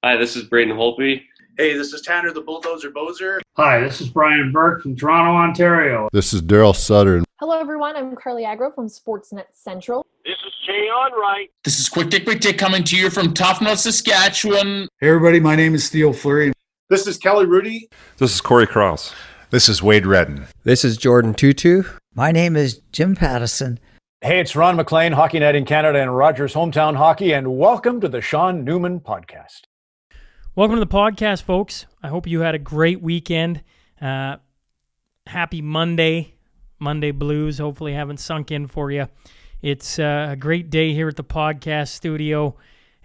Hi, this is Braden Holtby. Hey, this is Tanner the Bulldozer Bozer. Hi, this is Brian Burke from Toronto, Ontario. This is Daryl Sutter. Hello, everyone. I'm Carly Agro from Sportsnet Central. This is Jay Onright. This is Quick Dick coming to you from Tofnell, Saskatchewan. Hey, everybody. My name is Theo Fleury. This is Kelly Rudy. This is Corey Cross. This is Wade Redden. This is Jordan Tutu. My name is Jim Pattison. Hey, it's Ron McLean, Hockey Night in Canada and Rogers Hometown Hockey, and welcome to the Sean Newman Podcast. Welcome to the podcast, folks. I hope you had a great weekend. Happy Monday blues. Hopefully haven't sunk in for you. It's a great day here at the podcast studio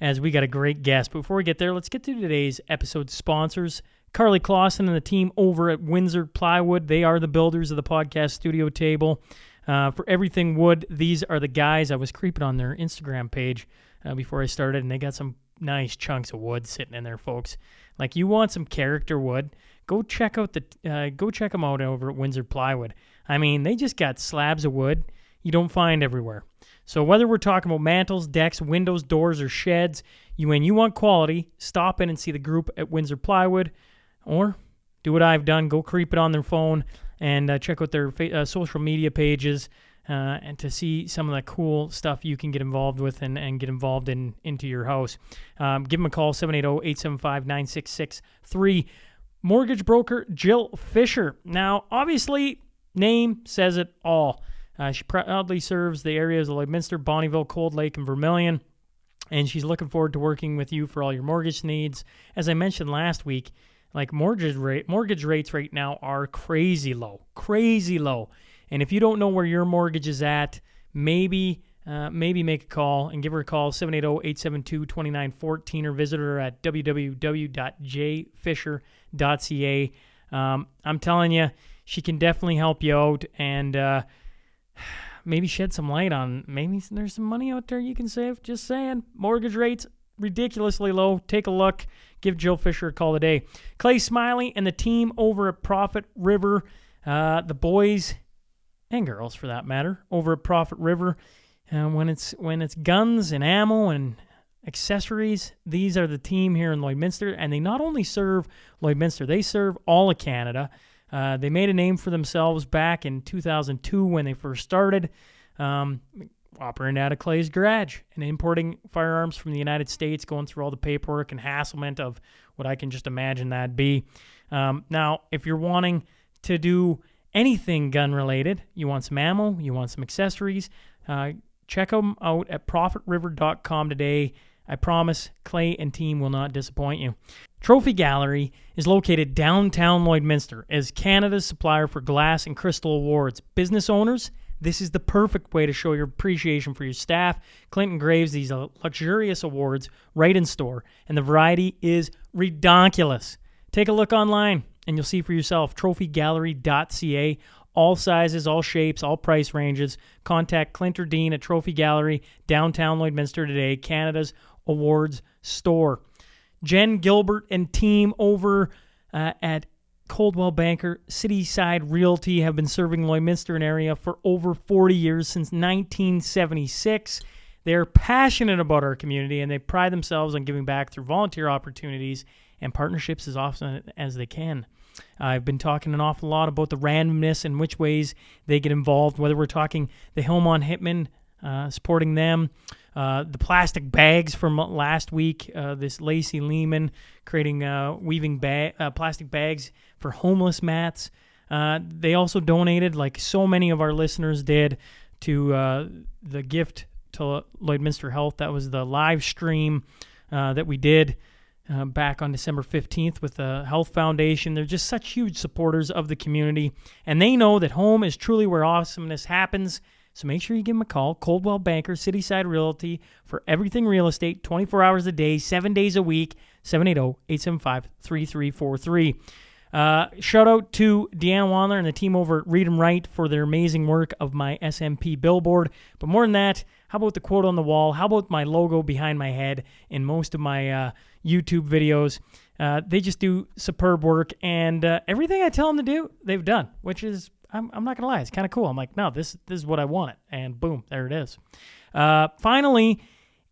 as we got a great guest. But before we get there, let's get to today's episode sponsors. Carly Clausen and the team over at Windsor Plywood. They are the builders of the podcast studio table. For everything wood, these are the guys. I was creeping on their Instagram page before I started, and they got some nice chunks of wood sitting in there, folks. Like, you want some character wood, go check them out over at Windsor Plywood. I mean, they just got slabs of wood you don't find everywhere. So whether we're talking about mantles, decks, windows, doors, or sheds, when you want quality, stop in and see the group at Windsor Plywood, or do what I've done, go creep it on their phone and check out their social media pages and to see some of the cool stuff you can get involved with and get involved into your house. Give them a call, 780-875-9663. Mortgage broker Jill Fisher. Now, obviously, name says it all. She proudly serves the areas of Lloydminster, Bonnyville, Cold Lake, and Vermilion, and she's looking forward to working with you for all your mortgage needs. As I mentioned last week, like mortgage rates right now are crazy low. And if you don't know where your mortgage is at, maybe make a call and give her a call, 780-872-2914, or visit her at www.jfisher.ca. I'm telling you, she can definitely help you out and maybe shed some light on maybe there's some money out there you can save. Just saying, mortgage rates ridiculously low. Take a look. Give Jill Fisher a call today. Clay Smiley and the team over at Prophet River, the boys and girls for that matter, over at Prophet River. When it's guns and ammo and accessories, these are the team here in Lloydminster, and they not only serve Lloydminster, they serve all of Canada. They made a name for themselves back in 2002 when they first started, operating out of Clay's garage and importing firearms from the United States, going through all the paperwork and hasslement of what I can just imagine that'd be. Now, if you're wanting to do anything gun-related, you want some ammo, you want some accessories, check them out at profitriver.com today. I promise Clay and team will not disappoint you. Trophy Gallery is located downtown Lloydminster as Canada's supplier for glass and crystal awards. Business owners, this is the perfect way to show your appreciation for your staff. Clinton Graves these luxurious awards right in store, and the variety is redonkulous. Take a look online, and you'll see for yourself. trophygallery.ca. All sizes, all shapes, all price ranges. Contact Clint or Dean at Trophy Gallery, downtown Lloydminster today, Canada's awards store. Jen Gilbert and team over at Coldwell Banker Cityside Realty have been serving Lloydminster and area for over 40 years, since 1976. They're passionate about our community, and they pride themselves on giving back through volunteer opportunities and partnerships as often as they can. I've been talking an awful lot about the randomness and which ways they get involved, whether we're talking the Hillmont Hitmen, supporting them, the plastic bags from last week, this Lacey Lehman creating weaving plastic bags for homeless mats. They also donated, like so many of our listeners did, to the gift to Lloydminster Health. That was the live stream that we did back on December 15th with the Health Foundation. They're just such huge supporters of the community, and they know that home is truly where awesomeness happens. So make sure you give them a call, Coldwell Banker, Cityside Realty, for everything real estate, 24 hours a day, 7 days a week, 780-875-3343. Shout out to Deanna Wandler and the team over at Read 'em Right for their amazing work of my SNP billboard. But more than that, how about the quote on the wall? How about my logo behind my head in most of my YouTube videos? They just do superb work, and everything I tell them to do, they've done, which is, I'm not going to lie, it's kind of cool. I'm like, no, this is what I wanted, and boom, there it is. Finally,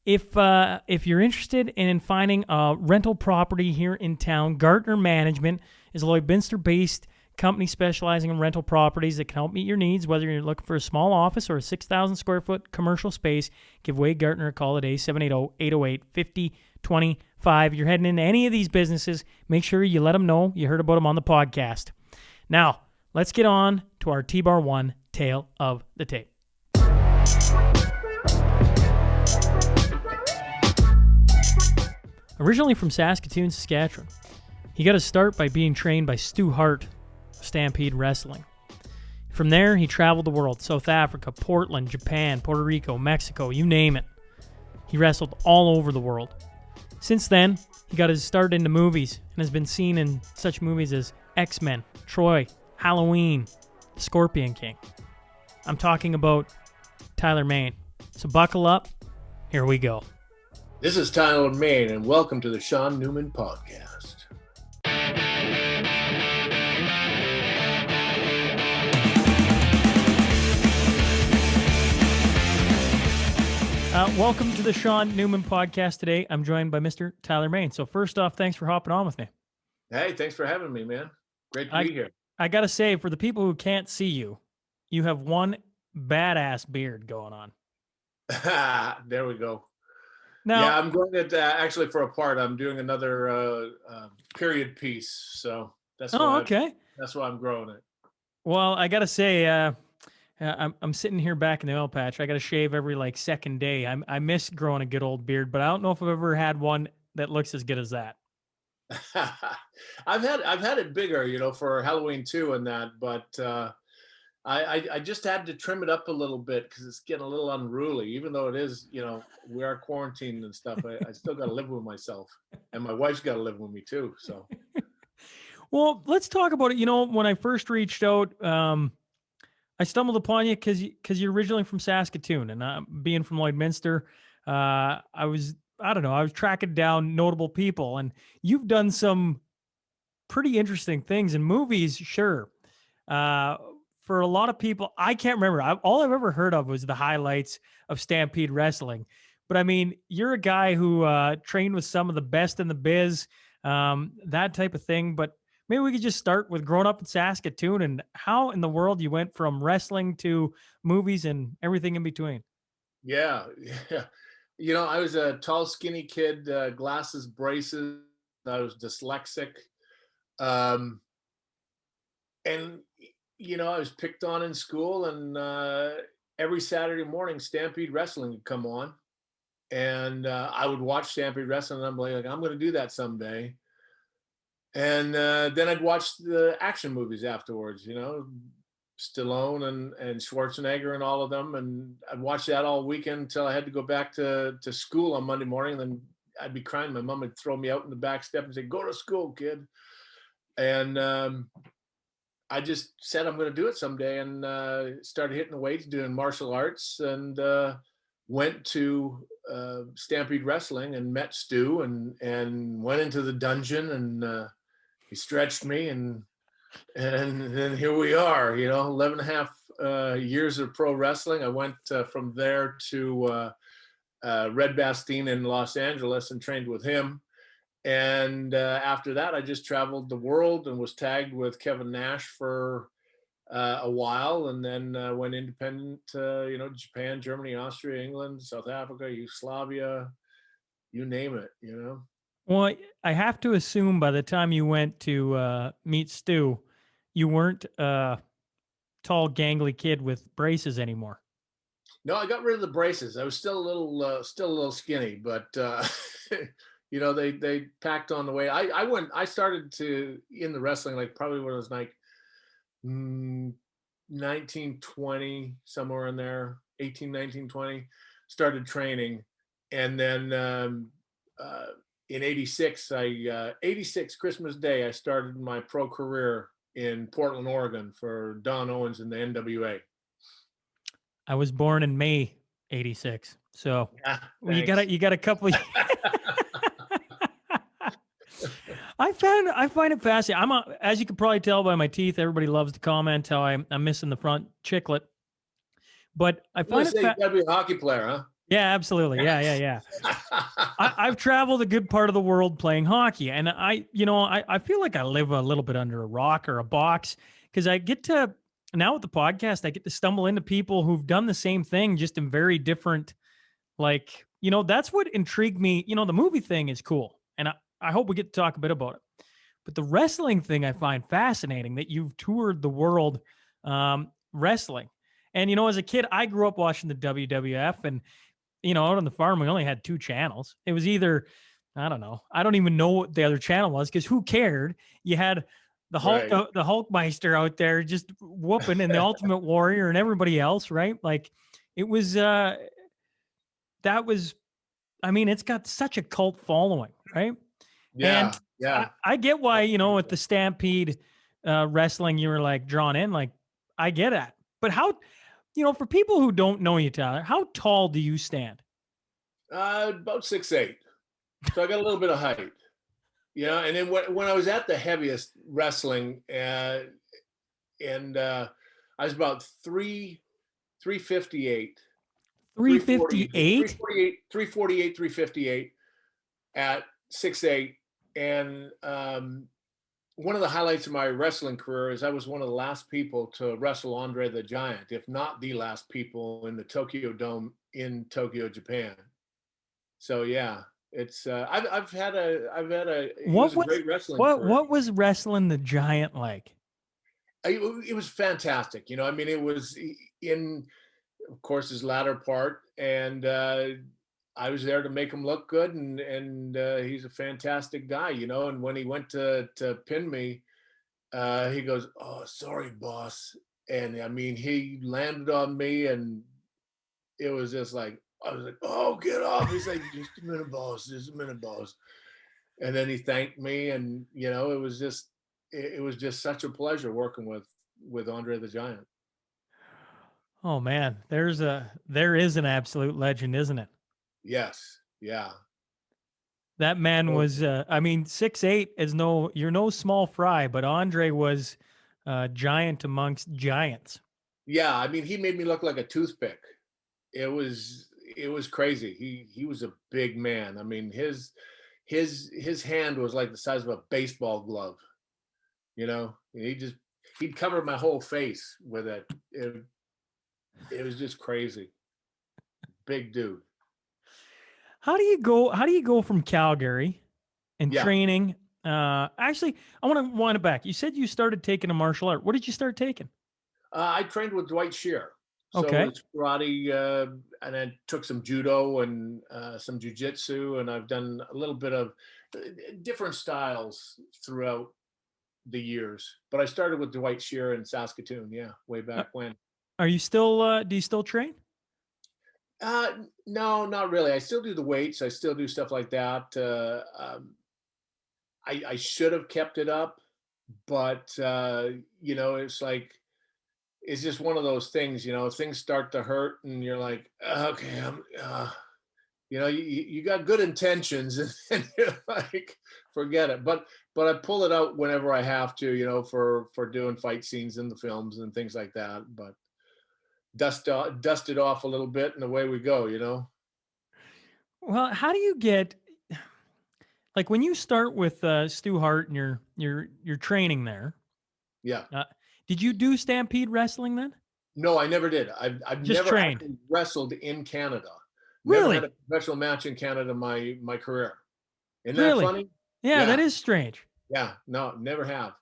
If you're interested in finding a rental property here in town, Gartner Management is a Lloydminster-based company specializing in rental properties that can help meet your needs. Whether you're looking for a small office or a 6,000 square foot commercial space, give Wade Gartner a call today, 780-808-5025. You're heading into any of these businesses, make sure you let them know you heard about them on the podcast. Now, let's get on to our T-Bar 1 Tale of the Tape. Originally from Saskatoon, Saskatchewan, he got his start by being trained by Stu Hart of Stampede Wrestling. From there, he traveled the world: South Africa, Portland, Japan, Puerto Rico, Mexico, you name it. He wrestled all over the world. Since then, he got his start into movies and has been seen in such movies as X-Men, Troy, Halloween, Scorpion King. I'm talking about Tyler Main. So buckle up, here we go. This is Tyler Main, and welcome to the Sean Newman Podcast. Welcome to the Sean Newman Podcast. Today, I'm joined by Mr. Tyler Main. So first off, thanks for hopping on with me. Hey, thanks for having me, man. Great to be here. I got to say, for the people who can't see you, you have one badass beard going on. There we go. Now, yeah, I'm going to actually for a part. I'm doing another period piece, so that's why okay. That's why I'm growing it. Well, I got to say, I'm sitting here back in the oil patch. I got to shave every second day. I miss growing a good old beard, but I don't know if I've ever had one that looks as good as that. I've had it bigger, for Halloween too and that, but I just had to trim it up a little bit because it's getting a little unruly. Even though it is, we are quarantined and stuff. I still got to live with myself, and my wife's got to live with me too. So, well, let's talk about it. When I first reached out, I stumbled upon you because you're originally from Saskatoon, and being from Lloydminster, I was tracking down notable people, and you've done some pretty interesting things in movies, sure. For a lot of people, I can't remember. All I've ever heard of was the highlights of Stampede Wrestling. But I mean, you're a guy who trained with some of the best in the biz, that type of thing. But maybe we could just start with growing up in Saskatoon and how in the world you went from wrestling to movies and everything in between. Yeah. I was a tall, skinny kid, glasses, braces. I was dyslexic. And I was picked on in school, and every Saturday morning, Stampede Wrestling would come on, and I would watch Stampede Wrestling, and I'm like, I'm going to do that someday. And then I'd watch the action movies afterwards, Stallone and Schwarzenegger and all of them, and I'd watch that all weekend until I had to go back to school on Monday morning. And then I'd be crying. My mom would throw me out in the back step and say, "Go to school, kid." And I just said I'm going to do it someday, and started hitting the weights, doing martial arts, and went to Stampede Wrestling and met Stu, and went into the dungeon, and he stretched me, and then here we are, 11 and a half years of pro wrestling. I went from there to Red Bastien in Los Angeles and trained with him. And after that, I just traveled the world and was tagged with Kevin Nash for a while, and then went independent, Japan, Germany, Austria, England, South Africa, Yugoslavia, you name it, Well, I have to assume by the time you went to meet Stu, you weren't a tall, gangly kid with braces anymore. No, I got rid of the braces. I was still a little skinny, but they packed on the way. I started in the wrestling, probably when I was 19, 20, somewhere in there, 18, 19, 20, started training. And then in 86, 86 Christmas Day, I started my pro career in Portland, Oregon for Don Owens in the NWA. I was born in May 86. So Yeah, you got a couple of I find it fascinating. As you can probably tell by my teeth, everybody loves to comment how I'm missing the front chiclet. But I find you gotta be a hockey player, huh? Yeah, absolutely. Yeah. I've traveled a good part of the world playing hockey, and I feel like I live a little bit under a rock or a box because I get to now with the podcast, I get to stumble into people who've done the same thing, just in very different. Like, that's what intrigued me. The movie thing is cool, and I hope we get to talk a bit about it. But the wrestling thing I find fascinating that you've toured the world wrestling. And, as a kid, I grew up watching the WWF, and out on the farm, we only had two channels. It was either, I don't know, I don't even know what the other channel was because who cared? You had the Hulk, Right. the Hulkmeister out there just whooping, and the Ultimate Warrior and everybody else, right? Like it was, that was, I mean, it's got such a cult following, right? And Yeah, yeah. I get why, with the Stampede wrestling, you were like drawn in, like I get it. But how, for people who don't know you, Tyler, how tall do you stand? About 6'8". So I got a little bit of height. And then when I was at the heaviest wrestling, and I was about 358, 358? 358 at 6'8". And one of the highlights of my wrestling career is I was one of the last people to wrestle Andre the Giant, if not the last people, in the Tokyo Dome in Tokyo, Japan. So yeah, it's I've had a it was a great wrestling career. What was wrestling the Giant like? It was fantastic. I mean, it was in, of course, his latter part, and I was there to make him look good, and he's a fantastic guy. And when he went to pin me, he goes, "Oh, sorry, boss," and I mean, he landed on me, and it was just like, I was like, "Oh, get off!" He's like, "Just a minute, boss. Just a minute, boss." And then he thanked me, and it was just such a pleasure working with Andre the Giant. Oh man, there is an absolute legend, isn't it? Yes, yeah. That man So, was, I mean, 6'8" you're no small fry, but Andre was giant amongst giants. yeah, I mean, he made me look like a toothpick. It was crazy. He was a big man. I mean, his hand was like the size of a baseball glove. He'd cover my whole face with it. It was just crazy. Big dude. How do you go from Calgary and Yeah. training? Actually, I want to wind it back. You said you started taking a martial art. What did you start taking? I trained with Dwight Shear. So Okay. it's karate, and I took some judo and some jujitsu, and I've done a little bit of different styles throughout the years. But I started with Dwight Shear in Saskatoon, yeah, way back when. Are you still, do you still train? No, not really. I still do the weights. I still do stuff like that. I should have kept it up, but it's like, it's just one of those things. Things start to hurt, and you're like, okay, you got good intentions, and you're like, forget it. But I pull it out whenever I have to, for doing fight scenes in the films and things like that. But dust it off a little bit, and away we go. Well, how do you get like when you start with Stu Hart and you're training there? Yeah. Did you do Stampede wrestling then? No, I never did. I've Just never trained. actually wrestled in Canada. Really? Never had a professional match in Canada my career. Isn't that Really? funny? Yeah, that is strange. Yeah, no, never have.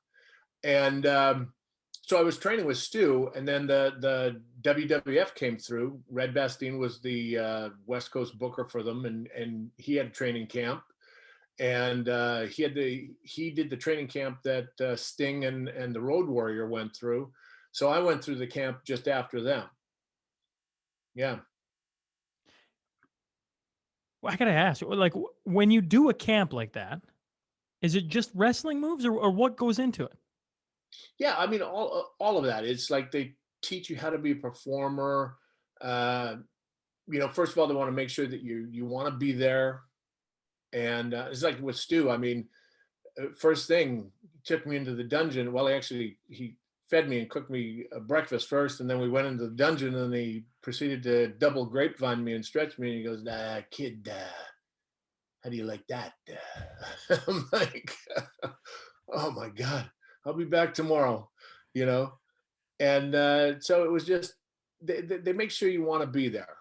And so I was training with Stu, and then the WWF came through. Red Bastien was the West Coast booker for them, and he had a training camp, and he did the training camp that Sting and the Road Warrior went through. So I went through the camp just after them. Yeah. Well, I gotta ask, like, when you do a camp like that, is it just wrestling moves, or what goes into it? Yeah, I mean, all of that. It's like they teach you how to be a performer. First of all, they want to make sure that you want to be there. And it's like with Stu. I mean, first thing, he took me into the dungeon. Well, he fed me and cooked me breakfast first, and then we went into the dungeon, and he proceeded to double grapevine me and stretch me, and he goes, "Nah, kid, how do you like that?" I'm like, "Oh my God, I'll be back tomorrow," you know? And so it was just, they make sure you want to be there,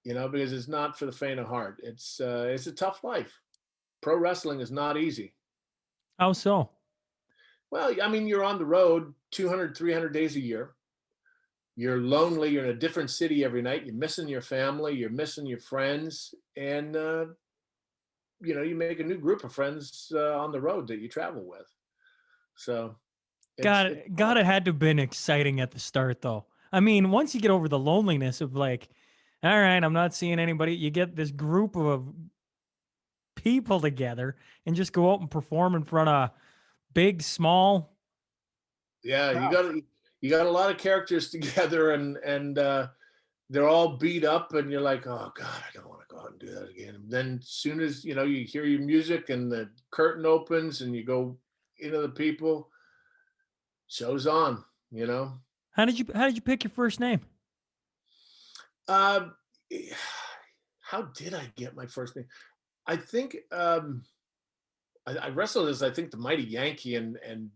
because it's not for the faint of heart. It's a tough life. Pro wrestling is not easy. How so? Well, I mean, you're on the road 200, 300 days a year. You're lonely. You're in a different city every night. You're missing your family. You're missing your friends. And, you make a new group of friends on the road that you travel with. So God, it had to have been exciting at the start, though. I mean, once you get over the loneliness of like, all right, I'm not seeing anybody, you get this group of people together and just go out and perform in front of big, small. Yeah, you got a lot of characters together, and they're all beat up, and you're like, oh God, I don't want to go out and do that again. And then as soon as you hear your music and the curtain opens and you go into the people, show's on. How did you pick your first name? Uh, how did I get my first name? I think I wrestled as, I think, the Mighty Yankee and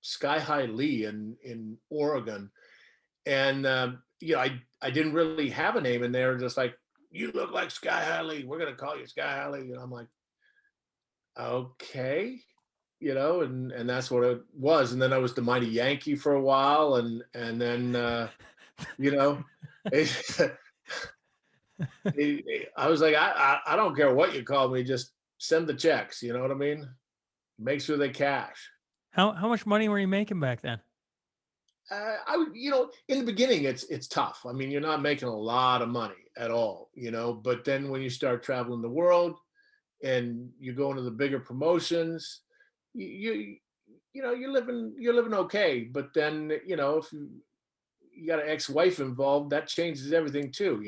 Sky High Lee in Oregon, and I didn't really have a name, and they were just like, "You look like Sky High Lee. We're gonna call you Sky High Lee." And I'm like, "Okay," and that's what it was. And then I was the Mighty Yankee for a while, and then I was like, I don't care what you call me, just send the checks. You know what I mean? Make sure they cash. How much money were you making back then? In the beginning, it's tough. I mean, you're not making a lot of money at all, but then when you start traveling the world and you go into the bigger promotions, you're living okay. But then, if you got an ex-wife involved, that changes everything too,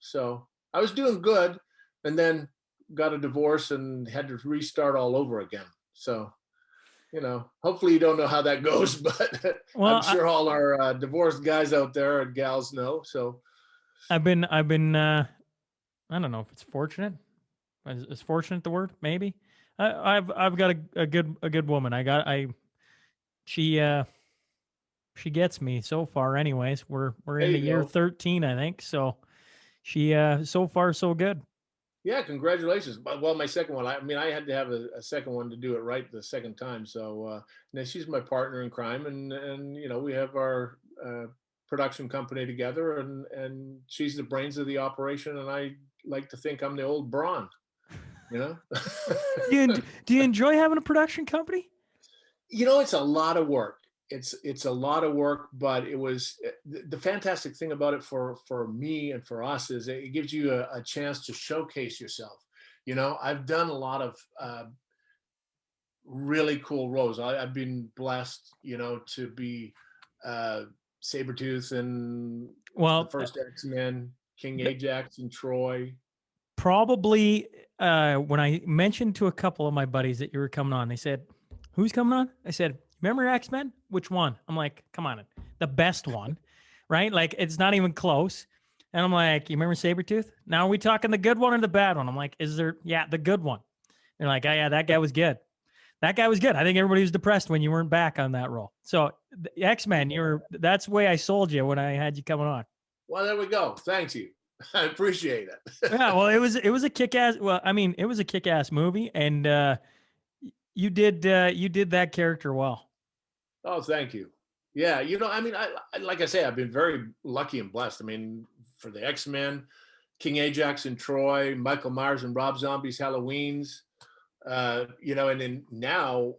So I was doing good, and then got a divorce and had to restart all over again. So, hopefully you don't know how that goes, but Well, I'm sure all our divorced guys out there and gals know. So I've been I don't know if it's fortunate. Is fortunate the word? Maybe. I've got a good woman. She gets me so far. Anyways, we're There into you year go. 13, I think. So she so far so good. Yeah, congratulations. Well, my second one, I mean, I had to have a second one to do it right the second time. So now she's my partner in crime, and we have our production company together, and she's the brains of the operation, and I like to think I'm the old brawn. Do you enjoy having a production company? It's a lot of work. It's a lot of work, but it was the fantastic thing about it for me and for us is it gives you a chance to showcase yourself. I've done a lot of really cool roles. I've been blessed, to be Sabretooth and the first X-Men, King Ajax and Troy. Probably when I mentioned to a couple of my buddies that you were coming on, they said, "Who's coming on?" I said, "Remember X-Men? Which one?" I'm like, "Come on, the best one," right? Like it's not even close. And I'm like, "You remember Sabretooth? Now are we talking the good one or the bad one?" I'm like, "Is there? Yeah, the good one." They're like, "Oh yeah, that guy was good. That guy was good." I think everybody was depressed when you weren't back on that role. So the X-Men, that's the way I sold you when I had you coming on. Well, there we go. Thank you. I appreciate it. Yeah, well, it was a kick-ass. Well, I mean, it was a kick-ass movie, and you did that character well. Oh, thank you. Yeah, I mean, I like I say, I've been very lucky and blessed. I mean, for the X-Men, King Ajax and Troy, Michael Myers and Rob Zombie's Halloweens, and then now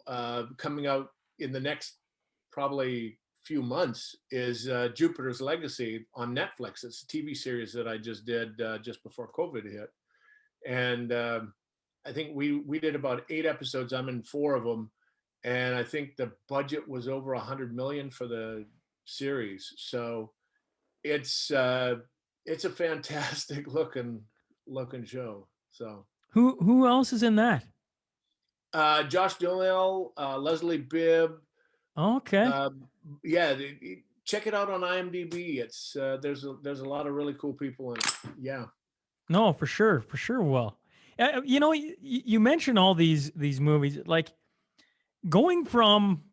coming out in the next probably few months is Jupiter's Legacy on Netflix. It's a TV series that I just did just before COVID hit, and I think we did about 8 episodes. I'm in 4 of them, and I think the budget was over 100 million for the series. So it's a fantastic looking show. So Who else is in that? Josh Duhamel, Leslie Bibb, Okay. Yeah, check it out on IMDb. It's there's a lot of really cool people in it. Yeah. No, for sure. Will. You know, you mentioned all these movies, like going from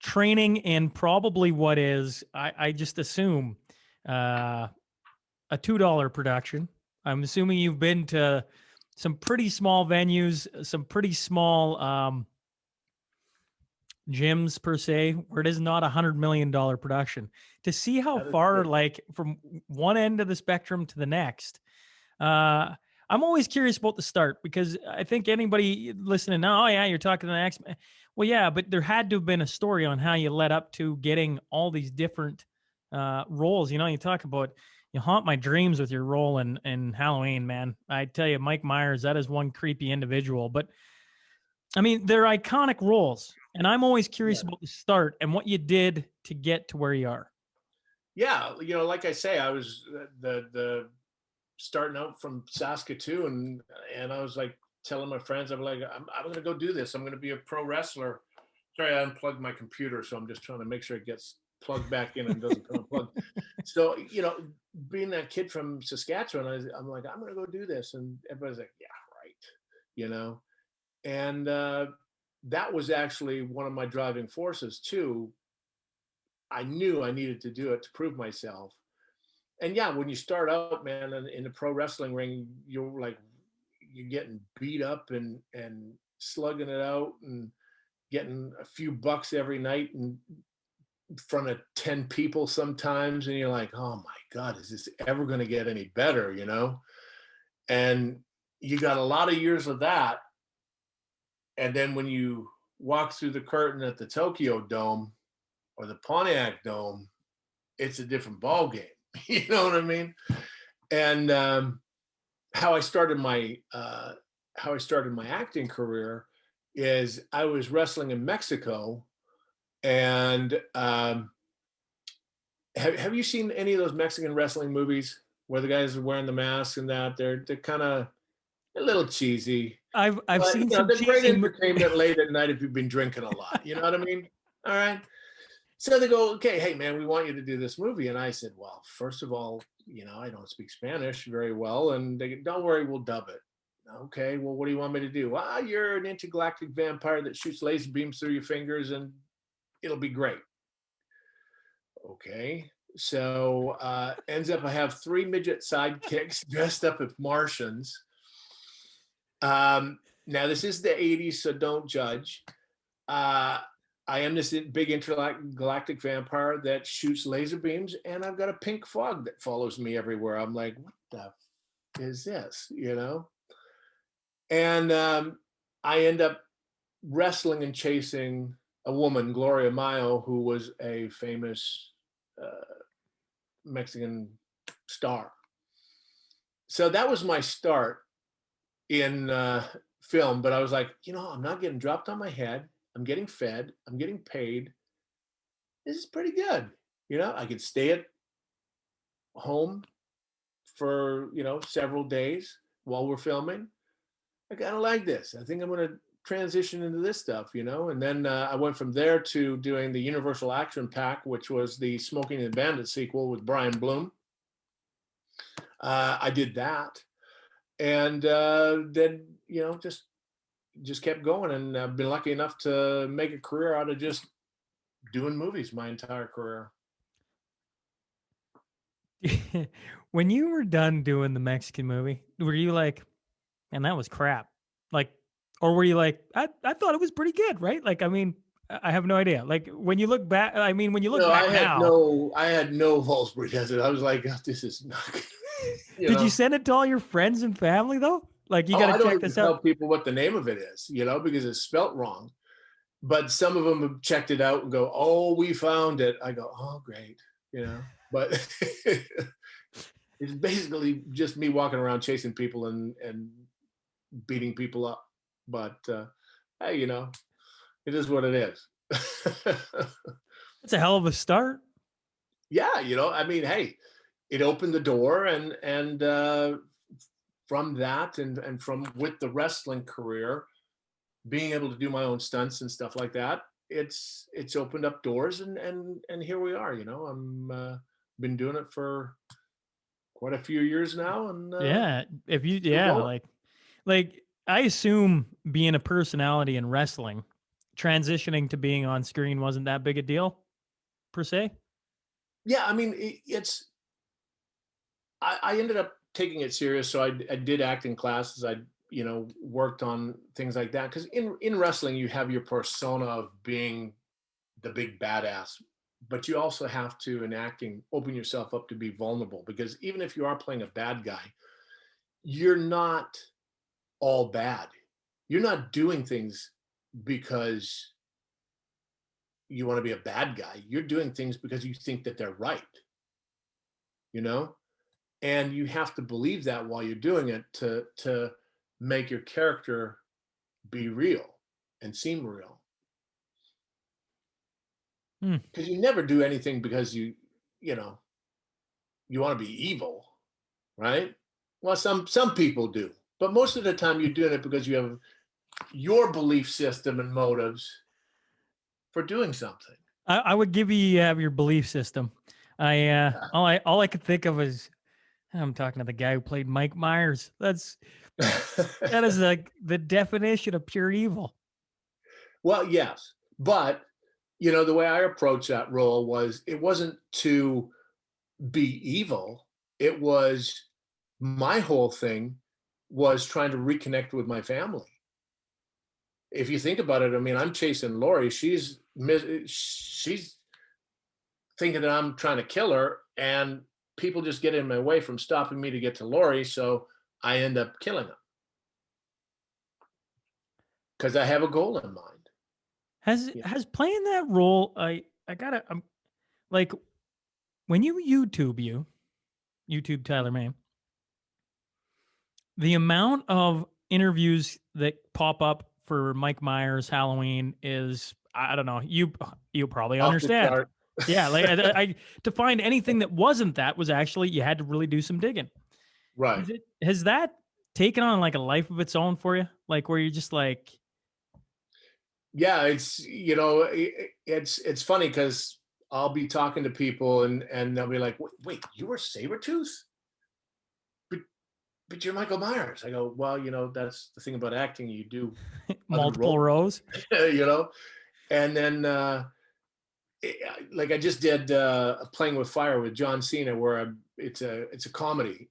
training in probably what is, I just assume, a $2 production. I'm assuming you've been to some pretty small venues, some pretty small gyms per se, where it is not $100 million production. To see how That is far, true. like from one end of the spectrum to the next, uh, I'm always curious about the start, because I think anybody listening now, oh yeah, you're talking to the next. Well, yeah, but there had to have been a story on how you led up to getting all these different roles. You know, you talk about, you haunt my dreams with your role in Halloween, man. I tell you, Mike Myers, that is one creepy individual. But I mean, they're iconic roles, and I'm always curious Yeah. about the start and what you did to get to where you are. Yeah, like I say, I was the starting out from Saskatoon, and I was like telling my friends, I'm like, I'm going to go do this. I'm going to be a pro wrestler. Sorry, I unplugged my computer, so I'm just trying to make sure it gets plugged back in and doesn't come unplugged. So, being that kid from Saskatchewan, I'm like, I'm going to go do this, and everybody's like, yeah, right, and that was actually one of my driving forces too. I knew I needed to do it to prove myself. And yeah, when you start out, man, in the pro wrestling ring, you're getting beat up and slugging it out and getting a few bucks every night in front of 10 people sometimes, and you're like, oh my God, is this ever going to get any better? And you got a lot of years of that. And then when you walk through the curtain at the Tokyo Dome or the Pontiac Dome, it's a different ball game. You know what I mean? And how I started my acting career is I was wrestling in Mexico, and have you seen any of those Mexican wrestling movies where the guys are wearing the masks and that? They're kind of a little cheesy. I've But, seen some they're great cheesy. entertainment late at night if you've been drinking a lot. You know what I mean? All right. So they go, okay, hey man, we want you to do this movie. And I said, well, first of all, I don't speak Spanish very well. And they go, don't worry, we'll dub it. Okay, well, what do you want me to do? Well, you're an intergalactic vampire that shoots laser beams through your fingers and it'll be great. Okay. So ends up I have 3 midget sidekicks dressed up as Martians. Now this is the 80s, so don't judge. I am this big intergalactic vampire that shoots laser beams, and I've got a pink fog that follows me everywhere. I'm like, what the is this? And I end up wrestling and chasing a woman, Gloria Mayo, who was a famous Mexican star. So that was my start in film. But I was like, I'm not getting dropped on my head. I'm getting fed. I'm getting paid. This is pretty good. I could stay at home for, several days while we're filming. I kind of like this. I think I'm going to transition into this stuff, And then I went from there to doing the Universal Action Pack, which was the Smoking and Bandit sequel with Brian Bloom. I did that. And then, just kept going, and I've been lucky enough to make a career out of just doing movies my entire career. When you were done doing the Mexican movie, were you like, and that was crap? Like, or were you like, I thought it was pretty good, right? Like, I mean, I have no idea. Like, when you look back, I mean, when you look back now, I had no false pretenses. I was like, oh, this is not good. Did you send it to all your friends and family though? Like, you got to check this out. I don't tell people what the name of it is, because it's spelt wrong. But some of them have checked it out and go, oh, we found it. I go, oh, great. But it's basically just me walking around chasing people and beating people up. But hey, it is what it is. It's a hell of a start. Yeah, I mean, hey, it opened the door, and from that and from with the wrestling career, being able to do my own stunts and stuff like that, it's opened up doors, and here we are. I'm been doing it for quite a few years now, and Yeah, if you still yeah, going. like I assume being a personality in wrestling, transitioning to being on screen wasn't that big a deal per se. Yeah, I mean, it's I ended up taking it serious. So I did acting classes. I worked on things like that because in wrestling you have your persona of being the big badass, but you also have to in acting open yourself up to be vulnerable, because even if you are playing a bad guy, you're not all bad. You're not doing things because you want to be a bad guy. You're doing things because you think that they're right, you know? And you have to believe that while you're doing it to make your character be real and seem real. Hmm. Because you never do anything because you know you want to be evil, right? Well, some people do, but most of the time you're doing it because you have your belief system and motives for doing something. I would give you have your belief system. All I could think of is I'm talking to the guy who played Mike Myers. That is like the definition of pure evil. Well, yes, but the way I approached that role was it wasn't to be evil. It was my whole thing was trying to reconnect with my family. If you think about it, I mean, I'm chasing Lori. She's thinking that I'm trying to kill her, and people just get in my way from stopping me to get to Lori. So I end up killing them because I have a goal in mind. Has playing that role I gotta like when YouTube Tyler May, the amount of interviews that pop up for Mike Myers Halloween is I don't know, you probably Off the understand. chart. Yeah, like I to find anything that wasn't that was actually you had to really do some digging. Right. Has that taken on like a life of its own for you? Like where you're just like Yeah, it's funny because I'll be talking to people and they'll be like, wait, you were Sabretooth? But you're Michael Myers. I go, well, that's the thing about acting. You do other multiple roles, rows? and then like I just did Playing with Fire with John Cena, where it's a comedy,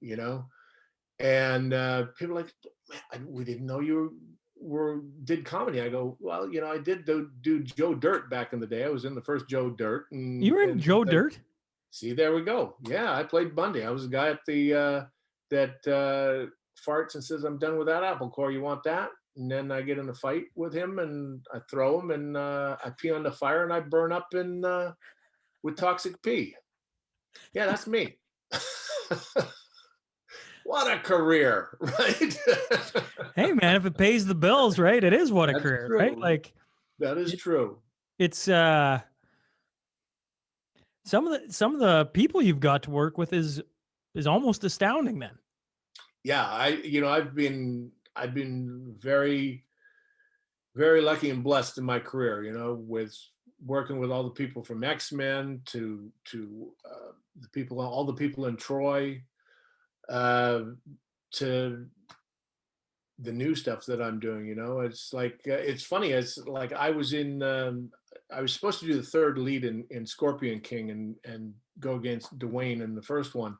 and people are like, man, we didn't know you did comedy. I go, well, I did do Joe Dirt back in the day. I was in the first Joe Dirt, You were in Joe Dirt? See, there we go. Yeah, I played Bundy. I was a guy at the that farts and says, "I'm done with that apple core. You want that?" And then I get in a fight with him, and I throw him, and I pee on the fire, and I burn up in with toxic pee. Yeah, that's me. What a career, right? Hey man, if it pays the bills, right? It is what a That's career, true. right? Like That is true. it's some of the people you've got to work with is almost astounding then. Yeah, I've been very, very lucky and blessed in my career, with working with all the people from X-Men to all the people in Troy, to the new stuff that I'm doing. It's like it's funny. It's like I was supposed to do the third lead in Scorpion King and go against Dwayne in the first one,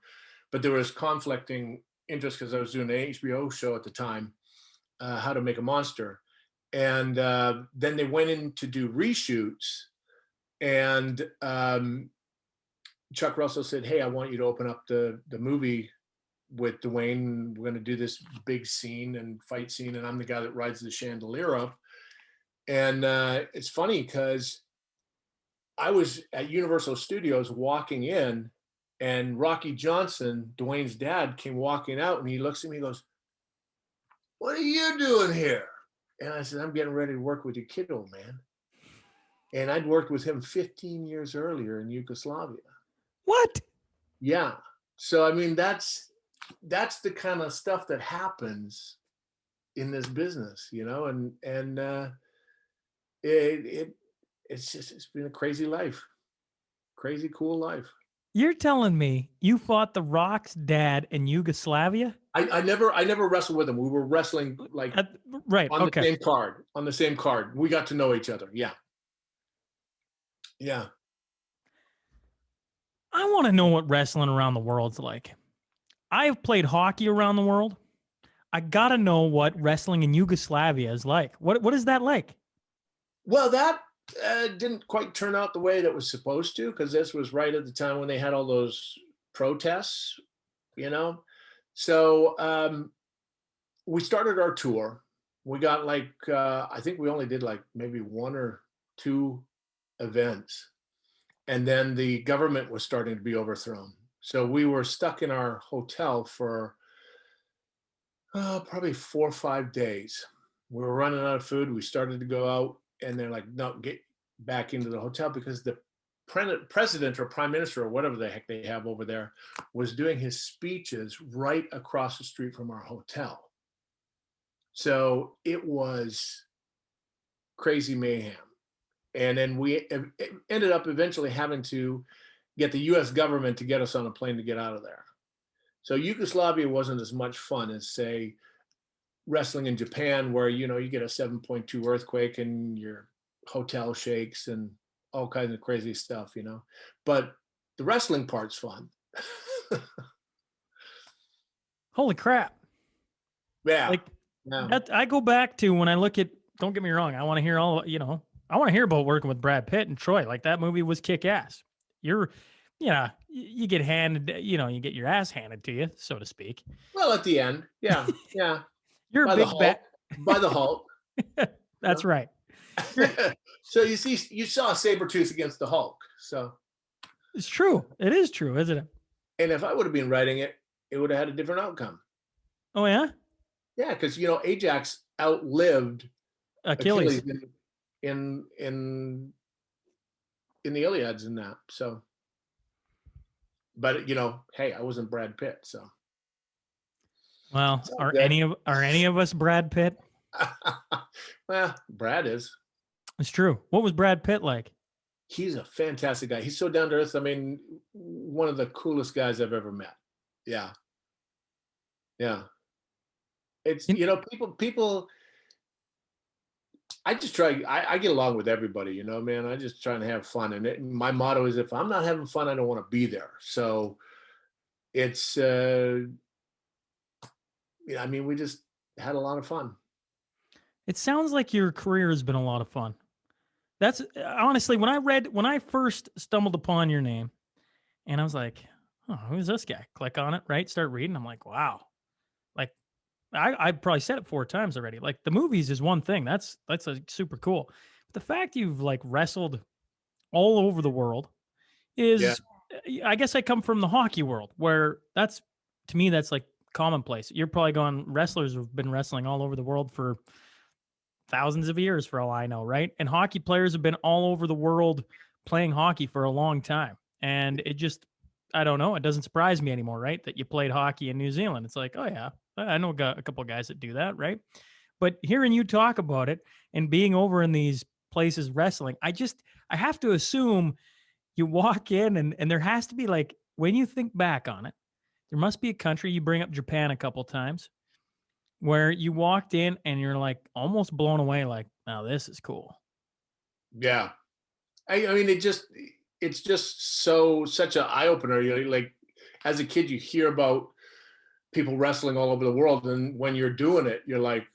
but there was conflicting interest because I was doing an HBO show at the time, How to Make a Monster, and then they went in to do reshoots, and Chuck Russell said, "Hey, I want you to open up the movie with Dwayne. We're going to do this big scene and fight scene, and I'm the guy that rides the chandelier up." And it's funny because I was at Universal Studios walking in, and Rocky Johnson, Dwayne's dad, came walking out, and he looks at me and goes, "What are you doing here?" And I said, "I'm getting ready to work with your kid, old man." And I'd worked with him 15 years earlier in Yugoslavia. What? Yeah. So, I mean, that's the kind of stuff that happens in this business, and it's been a crazy life, crazy cool life. You're telling me you fought The Rock's dad in Yugoslavia? I never wrestled with him. We were wrestling like Uh, right. on Okay. the same card. On the same card. We got to know each other. Yeah. Yeah. I want to know what wrestling around the world's like. I've played hockey around the world. I gotta know what wrestling in Yugoslavia is like. What is that like? Well, that didn't quite turn out the way that was supposed to, because this was right at the time when they had all those protests, you know. So we started our tour. We got like I think we only did like maybe 1 or 2 events, and then the government was starting to be overthrown. So we were stuck in our hotel for probably 4 or 5 days. We were running out of food. We started to go out, and they're like, "No, get back into the hotel," because the president or prime minister or whatever the heck they have over there was doing his speeches right across the street from our hotel. So it was crazy mayhem. And then we ended up eventually having to get the US government to get us on a plane to get out of there. So Yugoslavia wasn't as much fun as, say, wrestling in Japan, where, you know, you get a 7.2 earthquake and your hotel shakes and all kinds of crazy stuff, you know. But the wrestling part's fun. Holy crap. Yeah. Like Yeah. that, I go back to when I look at, don't get me wrong, I want to hear all, you know, I want to hear about working with Brad Pitt and Troy. Like that movie was kick ass. You're, yeah, you get handed, you know, you get your ass handed to you, so to speak. Well, at the end, yeah, yeah. You're a By the big Hulk. bat. By the Hulk. That's No. right. So you saw Sabretooth against the Hulk. So, It's true. It is true, isn't it? and if I would have been writing it, it would have had a different outcome. Oh yeah, Yeah, because, you know, Ajax outlived Achilles. in the Iliads and that. So, but, you know, hey, I wasn't Brad Pitt, so. Well, all are good. any of us Brad Pitt? Well, Brad is. It's true. What was Brad Pitt like? He's a fantastic guy. He's so down to earth. I mean, one of the coolest guys I've ever met. Yeah. Yeah. It's, you know, people, I just try, I get along with everybody, you know, man. I just try to have fun. And my motto is, if I'm not having fun, I don't want to be there. So it's, yeah, I mean, we just had a lot of fun. It sounds like your career has been a lot of fun. That's honestly, when I first stumbled upon your name and I was like, oh, who's this guy? Click on it, right? Start reading. I'm like, wow. Like I probably said it 4 times already. Like the movies is one thing. That's super cool. But the fact you've like wrestled all over the world is, I guess I come from the hockey world where that's, to me, that's like commonplace. You're probably going, wrestlers have been wrestling all over the world for thousands of years for all I know, right? And hockey players have been all over the world playing hockey for a long time. And it just, I don't know, it doesn't surprise me anymore, right? That you played hockey in New Zealand. It's like, oh yeah, I know a couple of guys that do that, right? But hearing you talk about it and being over in these places wrestling, I have to assume you walk in and there has to be, like, when you think back on it, there must be a country, you bring up Japan a couple times, where you walked in and you're like almost blown away, like, now this is cool. Yeah. I mean, it's just such an eye opener. You know, like as a kid, you hear about people wrestling all over the world, and when you're doing it, you're like,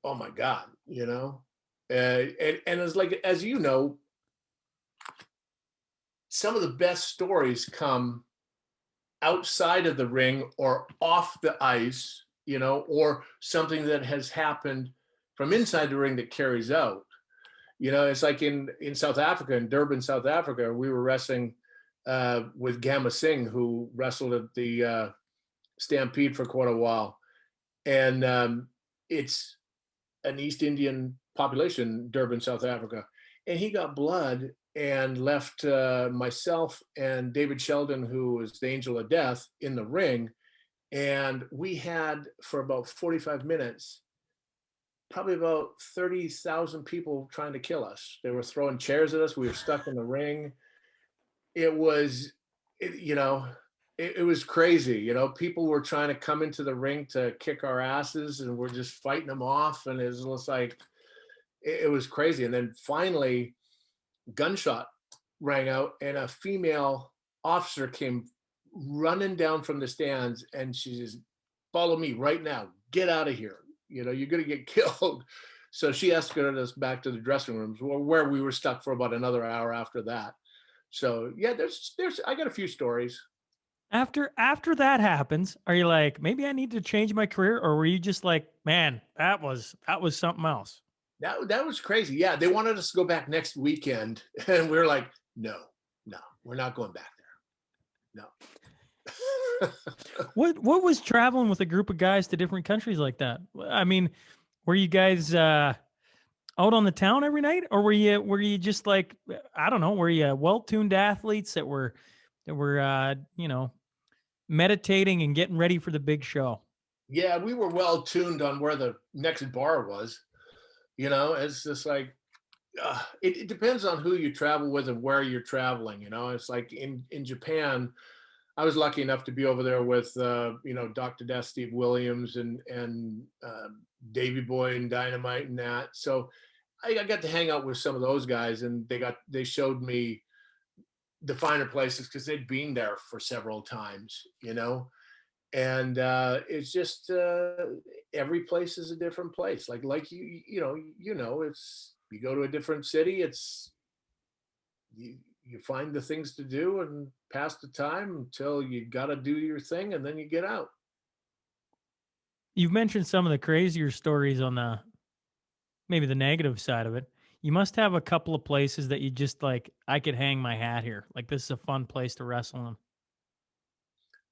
oh my God, you know? And it's like, as you know, some of the best stories come outside of the ring or off the ice, you know, or something that has happened from inside the ring that carries out. You know, it's like in South Africa, in Durban, South Africa, we were wrestling with Gamma Singh, who wrestled at the Stampede for quite a while. And it's an East Indian population, Durban, South Africa. And he got blood and left myself and David Sheldon, who was the Angel of Death, in the ring. And we had, for about 45 minutes, probably about 30,000 people trying to kill us. They were throwing chairs at us. We were stuck in the ring. It was, it was crazy. People were trying to come into the ring to kick our asses, and we're just fighting them off. And it was just like, it was crazy. And then finally, gunshot rang out, and a female officer came running down from the stands, and she says, "Follow me right now. Get out of here. You're going to get killed." So she escorted us back to the dressing rooms, where we were stuck for about another hour after that. So yeah, I got a few stories. After that happens, are you like, maybe I need to change my career, or were you just like, man, that was something else? That was crazy. Yeah, they wanted us to go back next weekend, and we were like, no, we're not going back there. No. What was traveling with a group of guys to different countries like that? I mean, were you guys out on the town every night, or were you just like, I don't know, were you well-tuned athletes that were meditating and getting ready for the big show? Yeah, we were well tuned on where the next bar was. It's just like, it depends on who you travel with and where you're traveling. It's like in Japan, I was lucky enough to be over there with, Dr. Death, Steve Williams, and Davey Boy and Dynamite and that. So I got to hang out with some of those guys, and they showed me the finer places because they'd been there for several times, and it's just every place is a different place. Like it's, you go to a different city, it's you find the things to do and pass the time until you got to do your thing, and then you get out. You've mentioned some of the crazier stories on maybe the negative side of it. You must have a couple of places that you just like, I could hang my hat here. Like, this is a fun place to wrestle in.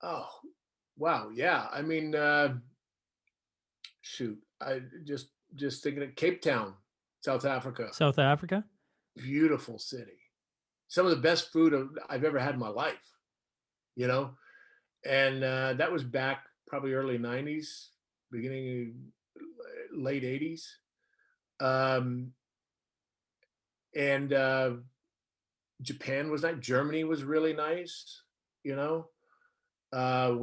Oh, wow. Yeah. I mean, shoot, I just thinking of Cape Town, South Africa. South Africa? Beautiful city. Some of the best food I've ever had in my life, and that was back probably early 90s, beginning late 80s. And Japan was nice. Germany was really nice. We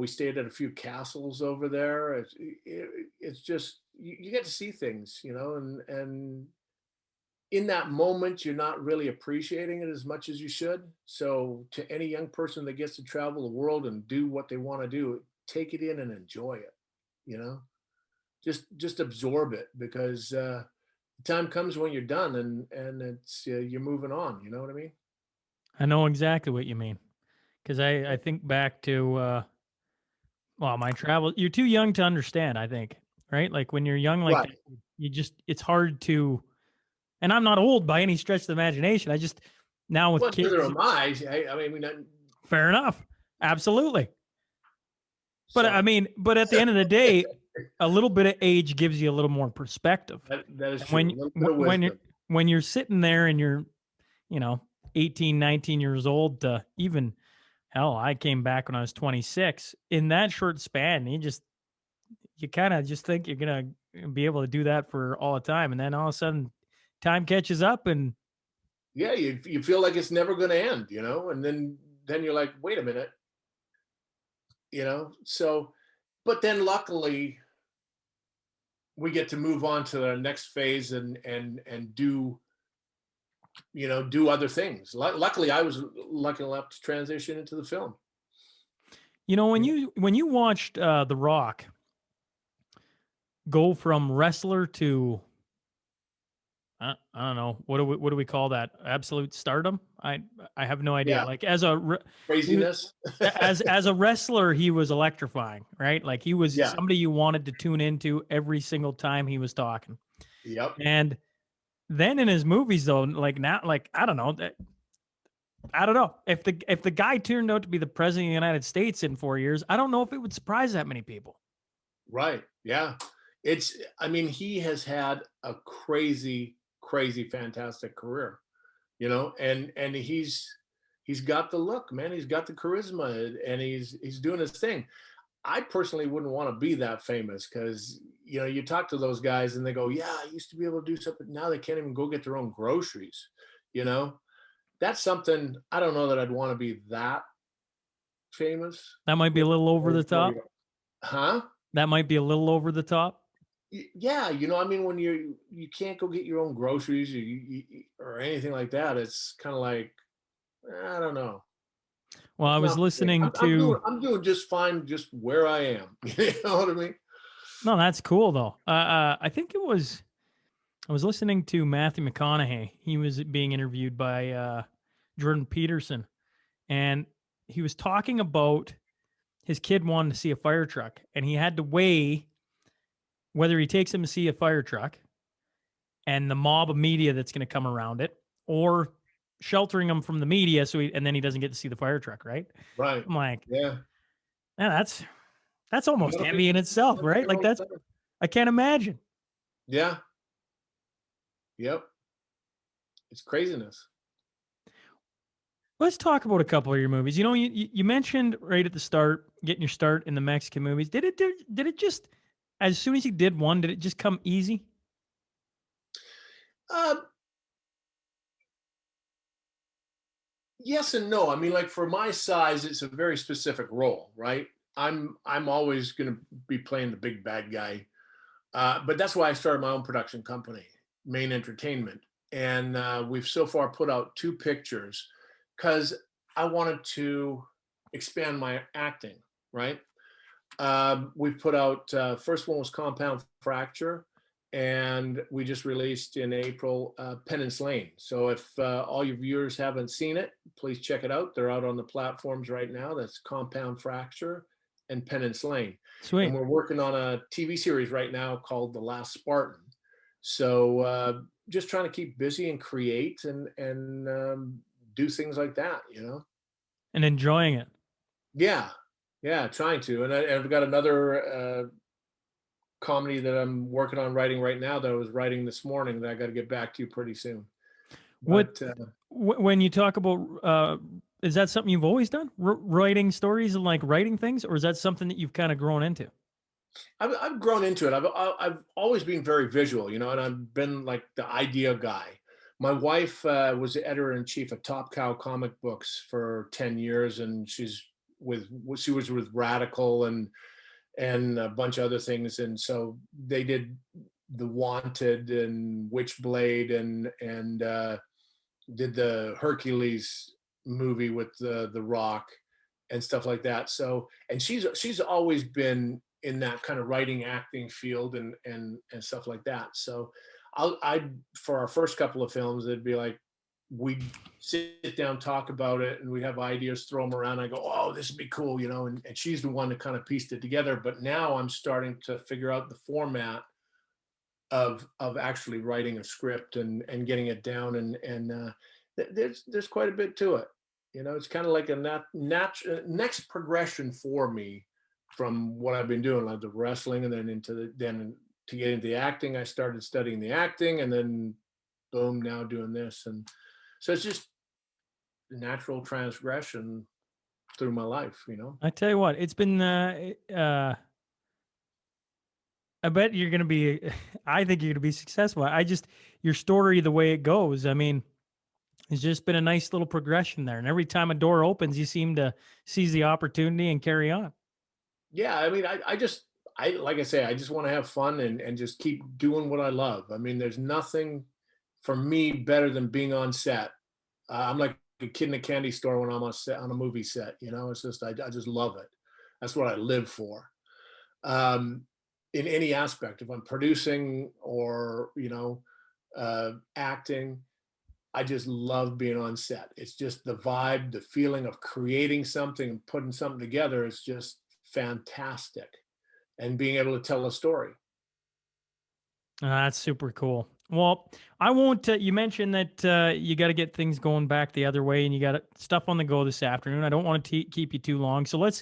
stayed at a few castles over there. It's just, you get to see things, and in that moment, you're not really appreciating it as much as you should. So to any young person that gets to travel the world and do what they want to do, take it in and enjoy it, just absorb it, because the time comes when you're done, and it's you're moving on. You know what I mean? I know exactly what you mean, because I think back to my travel. You're too young to understand, I think, right? Like when you're young, like Right. that, it's hard to. And I'm not old by any stretch of the imagination. I just now with kids. Neither am I. I mean, Fair enough, absolutely. But so, I mean, but at the end of the day, a little bit of age gives you a little more perspective. that is And true. A little bit of wisdom. when you're sitting there and you're, 18, 19 years old, to even hell, I came back when I was 26. In that short span, you kind of just think you're gonna be able to do that for all the time, and then all of a sudden, time catches up, and Yeah, you feel like it's never going to end, and then you're like, wait a minute, So, but then luckily, we get to move on to the next phase and do other things. Luckily, I was lucky enough to transition into the film. when you watched The Rock go from wrestler to I don't know, what do we call that? Absolute stardom? I have no idea. Yeah. Like as a Craziness. as a wrestler, he was electrifying, right? Like he was Yeah. somebody you wanted to tune into every single time he was talking. Yep. And then in his movies, though, like now, like I don't know if the guy turned out to be the president of the United States in 4 years. I don't know if it would surprise that many people. Right. Yeah. I mean, he has had a crazy, fantastic career, and he's got the look, man. He's got the charisma, and he's doing his thing. I personally wouldn't want to be that famous because, you know, you talk to those guys and they go, yeah, I used to be able to do something. Now they can't even go get their own groceries. You know, that's something, I don't know that I'd want to be that famous. That might be a little over the top. Huh? That might be a little over the top. Yeah, you know, I mean, when you can't go get your own groceries or anything like that, it's kind of like, I don't know. Well, I was listening to. I'm doing just fine, just where I am. You know what I mean? No, that's cool though. I think it was. I was listening to Matthew McConaughey. He was being interviewed by Jordan Peterson, and he was talking about his kid wanted to see a fire truck, and he had to weigh whether he takes him to see a fire truck and the mob of media that's going to come around it, or sheltering him from the media and then he doesn't get to see the fire truck, right? Right. I'm like, yeah, that's almost heavy in itself, right? Like I can't imagine. Yeah. Yep. It's craziness. Let's talk about a couple of your movies. You know, you mentioned right at the start getting your start in the Mexican movies. Did it just, as soon as you did one, did it just come easy? Yes and no. I mean, like for my size, it's a very specific role, right? I'm always going to be playing the big bad guy, but that's why I started my own production company, Main Entertainment, and we've so far put out 2 pictures because I wanted to expand my acting. Right? We've put out first one was Compound Fracture, and we just released in April Penance Lane. So if all your viewers haven't seen it, please check it out. They're out on the platforms right now. That's Compound Fracture and Penance Lane. Sweet. And we're working on a TV series right now called The Last Spartan. So just trying to keep busy and create and do things like that, you know. And enjoying it. Yeah, trying to. And I've got another comedy that I'm working on writing right now that I was writing this morning that I got to get back to you pretty soon. But, when you talk about, is that something you've always done? Writing stories and like writing things, or is that something that you've kind of grown into? I've grown into it. I've always been very visual, you know, and I've been like the idea guy. My wife was the editor-in-chief of Top Cow comic books for 10 years, and she was with Radical and a bunch of other things, and so they did The Wanted and Witchblade and did the Hercules movie with the Rock and stuff like that. So, and she's always been in that kind of writing, acting field and stuff like that. So I for our first couple of films, it'd be like we'd sit down, talk about it, and we'd have ideas, throw them around. I go, oh, this would be cool, you know, and she's the one that kind of pieced it together. But now I'm starting to figure out the format of actually writing a script and getting it down. And there's quite a bit to it. You know, it's kind of like a next progression for me from what I've been doing, like the wrestling, and then to get into the acting, I started studying the acting, and then boom, now doing this. And so it's just natural transgression through my life, you know. I tell you what, it's been. I bet you're going to be. I think you're going to be successful. Your story, the way it goes. I mean, it's just been a nice little progression there, and every time a door opens, you seem to seize the opportunity and carry on. Yeah, I mean, I like I say, I just want to have fun and just keep doing what I love. I mean, there's nothing for me better than being on set. I'm like a kid in a candy store when I'm on set, on a movie set, you know. It's just I just love it. That's what I live for. In any aspect, if I'm producing or, you know, acting, I just love being on set. It's just the vibe, the feeling of creating something and putting something together is just fantastic. And being able to tell a story. That's super cool. Well, I won't. You mentioned that you got to get things going back the other way, and you got stuff on the go this afternoon. I don't want to keep you too long, so let's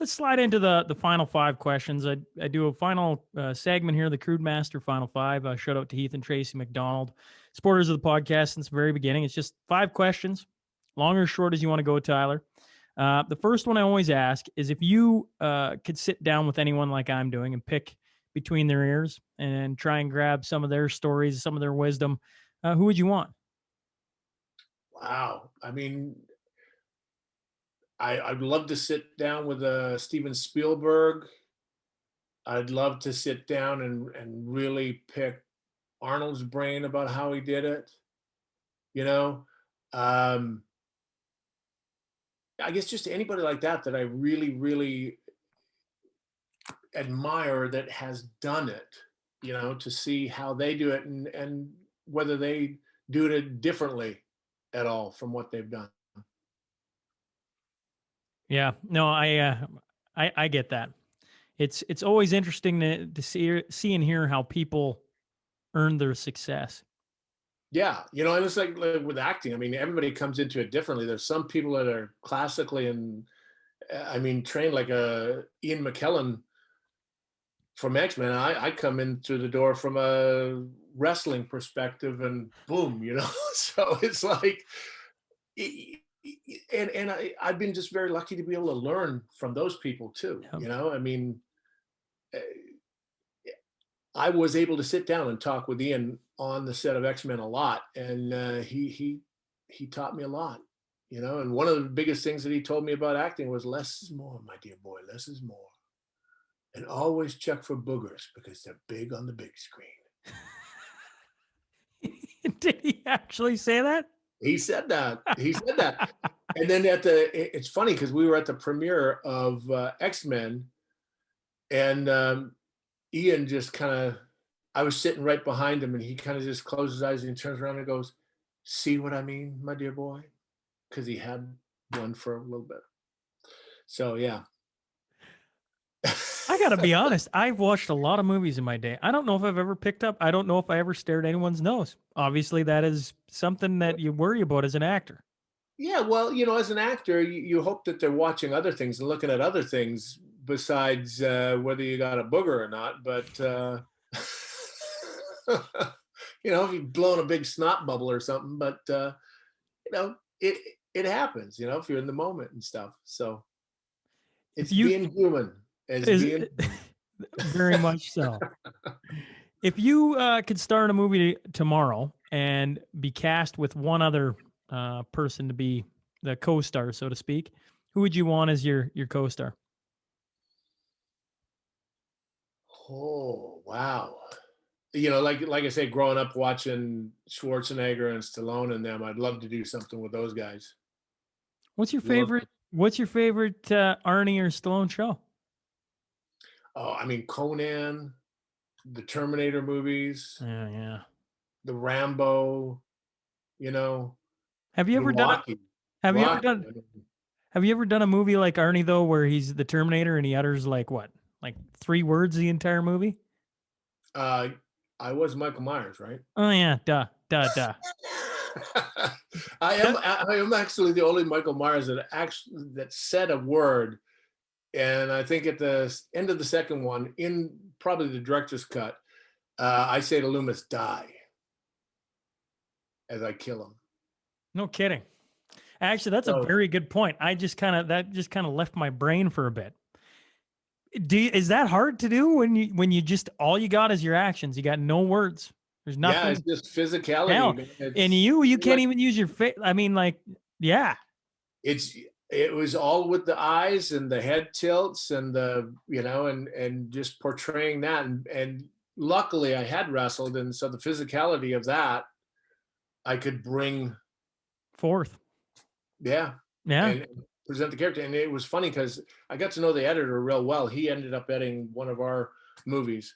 slide into the final 5 questions. I do a final segment here, the Crude Master Final 5. Shout out to Heath and Tracy McDonald, supporters of the podcast since the very beginning. It's just 5 questions, long or short as you want to go, Tyler. The first one I always ask is if you could sit down with anyone like I'm doing and pick between their ears and try and grab some of their stories, some of their wisdom, who would you want? Wow. I mean, I'd love to sit down with Steven Spielberg. I'd love to sit down and really pick Arnold's brain about how he did it. You know, um, I guess just anybody like that that I really, really admire that has done it. You know, to see how they do it and whether they do it differently at all from what they've done. Yeah, no, I get that. It's always interesting to see and hear how people earn their success. Yeah, you know, and it's like with acting. I mean, everybody comes into it differently. There's some people that are classically and I mean trained like Ian McKellen from X-Men. I come in through the door from a wrestling perspective, and boom, you know. So it's like, and I've been just very lucky to be able to learn from those people too. Yep. You know, I mean, I was able to sit down and talk with Ian on the set of X-Men a lot, and he taught me a lot, you know. And one of the biggest things that he told me about acting was less is more, my dear boy, less is more, and always check for boogers because they're big on the big screen. Did he actually say that? He said that. He said that. And then it's funny because we were at the premiere of X-Men, and Ian just kind of, I was sitting right behind him, and he kind of just closes his eyes and he turns around and goes, "See what I mean, my dear boy?" Because he had one for a little bit. So yeah. I gotta be honest. I've watched a lot of movies in my day. I don't know if I've ever picked up. I don't know if I ever stared at anyone's nose. Obviously, that is something that you worry about as an actor. Yeah, well, you know, as an actor, you hope that they're watching other things and looking at other things besides whether you got a booger or not. But you know, if you've blown a big snot bubble or something, but you know, it happens. You know, if you're in the moment and stuff. So If it's you being human as is being. very much so. If you could star in a movie tomorrow and be cast with one other person to be the co-star, so to speak, who would you want as your co-star? Oh wow. You know, like I say, growing up watching Schwarzenegger and Stallone and them, I'd love to do something with those guys. What's your Love favorite? What's your favorite Arnie or Stallone show? Oh, I mean, Conan, the Terminator movies, Yeah, yeah. the Rambo, you know, Have you the ever done a, Rocky. Have you ever Rocky. done? I mean, Have you ever done a movie like Arnie though, where he's the Terminator and he utters like what, like 3 words the entire movie? uh, I was Michael Myers, right? Oh yeah, duh, duh, duh. I am actually the only Michael Myers that said a word, and I think at the end of the second one, in probably the director's cut, I say to Loomis, "Die," as I kill him. No kidding. Actually, that's a So very good point. That just kind of left my brain for a bit. Is that hard to do when you just all you got is your actions? You got no words. There's yeah, nothing. it's just physicality. Hell, Man. and you can't even use your face. I mean, like, yeah. It was all with the eyes and the head tilts and the, you know, and just portraying that, and luckily I had wrestled, and so the physicality of that I could bring, Fourth. yeah, Yeah. and present the character. And it was funny because I got to know the editor real well. He ended up editing one of our movies,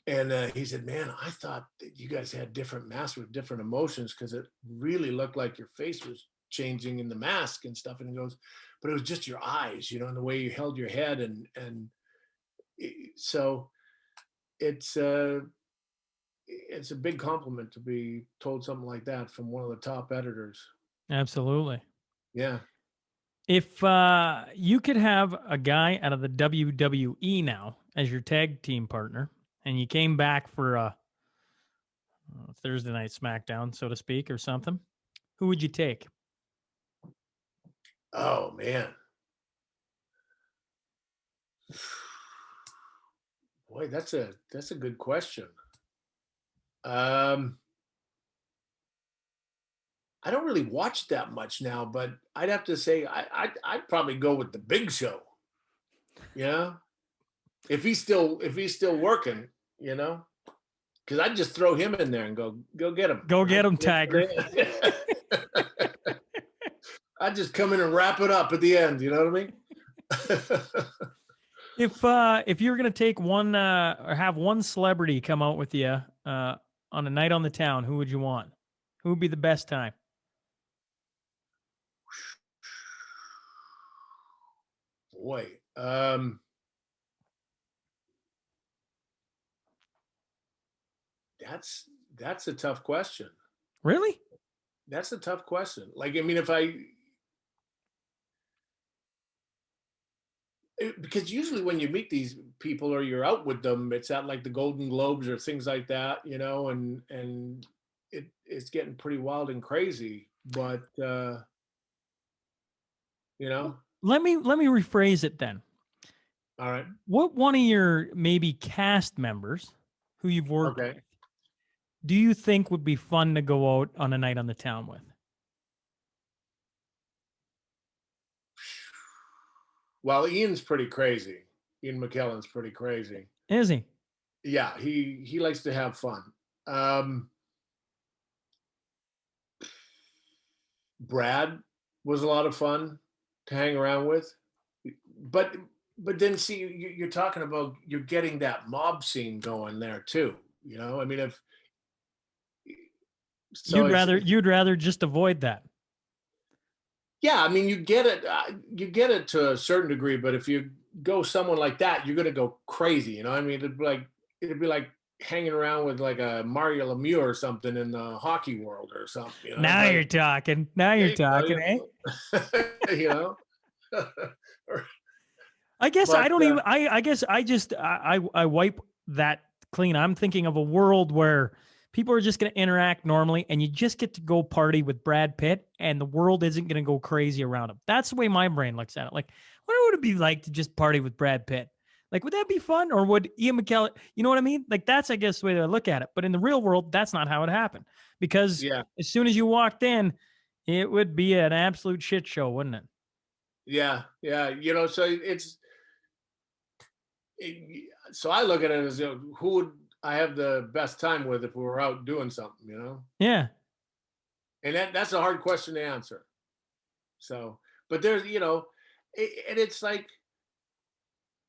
and he said, "Man, I thought that you guys had different masks with different emotions because it really looked like your face was changing in the mask and stuff." And he goes, "But it was just your eyes, you know, and the way you held your head." So it's it's a big compliment to be told something like that from one of the top editors. Absolutely. Yeah. If you could have a guy out of the WWE now as your tag team partner, and you came back for a Thursday night SmackDown, so to speak, or something, who would you take? Oh man. Boy, that's a good question. Um, I don't really watch that much now, but I'd have to say I'd probably go with the Big Show. Yeah, if he's still working, because I'd just throw him in there and go get him. Go get him, Tiger. I'd just come in and wrap it up at the end. You know what I mean? If you were gonna take one or have one celebrity come out with you on a night on the town, who would you want? Who would be the best time? Boy, that's a tough question. Really? That's a tough question. Like, I mean, because usually when you meet these people or you're out with them, it's at like the Golden Globes or things like that, and it's getting pretty wild and crazy. But Let me rephrase it then. all right, What one of your maybe cast members who you've worked okay. with do you think would be fun to go out on a night on the town with? Well, Ian's pretty crazy. Ian McKellen's pretty crazy. Is he? Yeah, he likes to have fun. Brad was a lot of fun to hang around with, but then see, you're talking about, you're getting that mob scene going there too. I mean, if so you'd rather just avoid that. Yeah, I mean, you get it to a certain degree, but if you go someone like that, you're gonna go crazy. I mean, it'd be like hanging around with like a Mario Lemieux or something in the hockey world or something. Now you're talking. Now you're talking, eh? I guess I don't even. I guess I just I wipe that clean. I'm thinking of a world where people are just going to interact normally, and you just get to go party with Brad Pitt, and the world isn't going to go crazy around him. That's the way my brain looks at it. Like, what would it be like to just party with Brad Pitt? Like, would that be fun? Or would Ian McKellen, you know what I mean? Like, that's, I guess, the way that I look at it. But in the real world, that's not how it happened. Because as soon as you walked in, it would be an absolute shit show, wouldn't it? Yeah. So I look at it as, who would I have the best time with if we were out doing something, Yeah. And that's a hard question to answer. So, but there's, and it's like,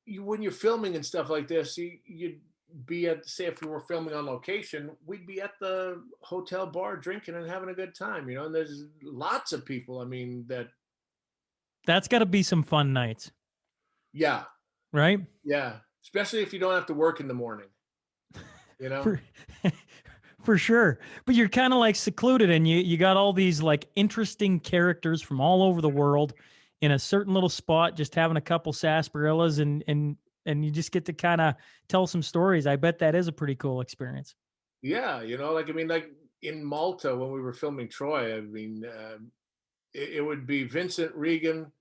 when you're filming and stuff like this, you'd be at, say, if we were filming on location, we'd be at the hotel bar drinking and having a good time, and there's lots of people, I mean, that's got to be some fun nights. Yeah. Right? Yeah. Especially if you don't have to work in the morning, For sure. But you're kind of like secluded, and you got all these like interesting characters from all over the world in a certain little spot, just having a couple sarsaparillas, and you just get to kind of tell some stories. I bet that is a pretty cool experience. Yeah. I mean, like in Malta when we were filming Troy, I mean, it would be Vincent Regan,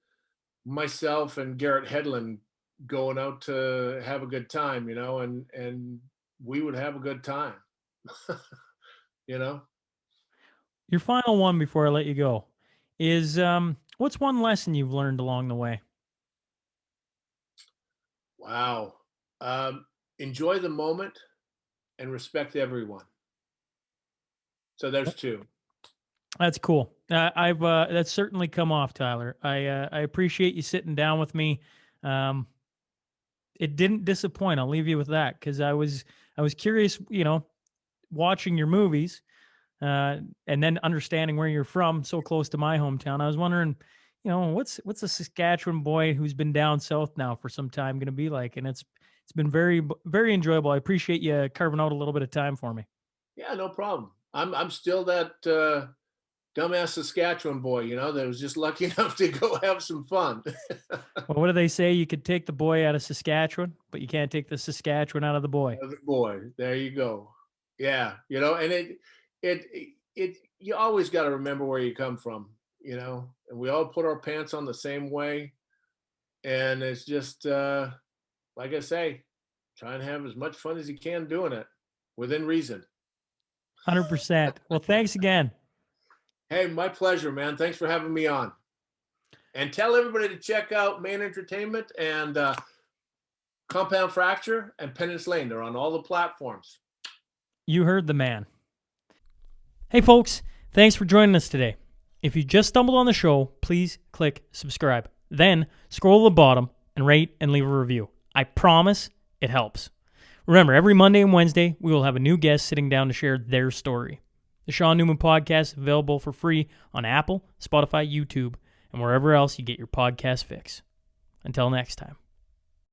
myself, and Garrett Hedlund going out to have a good time, and we would have a good time. Your final one before I let you go is what's one lesson you've learned along the way? Wow. Enjoy the moment and respect everyone. So there's two. That's cool. That's certainly come off, Tyler. I appreciate you sitting down with me. It didn't disappoint. I'll leave you with that, because I was curious, watching your movies, and then understanding where you're from, so close to my hometown. I was wondering, what's a Saskatchewan boy who's been down south now for some time going to be like? And it's been very, very enjoyable. I appreciate you carving out a little bit of time for me. Yeah, no problem. I'm still that dumbass Saskatchewan boy, that was just lucky enough to go have some fun. Well, what do they say? You could take the boy out of Saskatchewan, but you can't take the Saskatchewan out of the boy. The boy, there you go. Yeah, and it you always got to remember where you come from, and we all put our pants on the same way, and it's just like I say, Try and have as much fun as you can doing it within reason. 100%. Well, thanks again. Hey, my pleasure, man. Thanks for having me on. And tell everybody to check out Main Entertainment and Compound Fracture and Penance Lane. They're on all the platforms. You heard the man. Hey, folks, thanks for joining us today. If you just stumbled on the show, please click subscribe. Then scroll to the bottom and rate and leave a review. I promise it helps. Remember, every Monday and Wednesday, we will have a new guest sitting down to share their story. The Sean Newman Podcast is available for free on Apple, Spotify, YouTube, and wherever else you get your podcast fix. Until next time.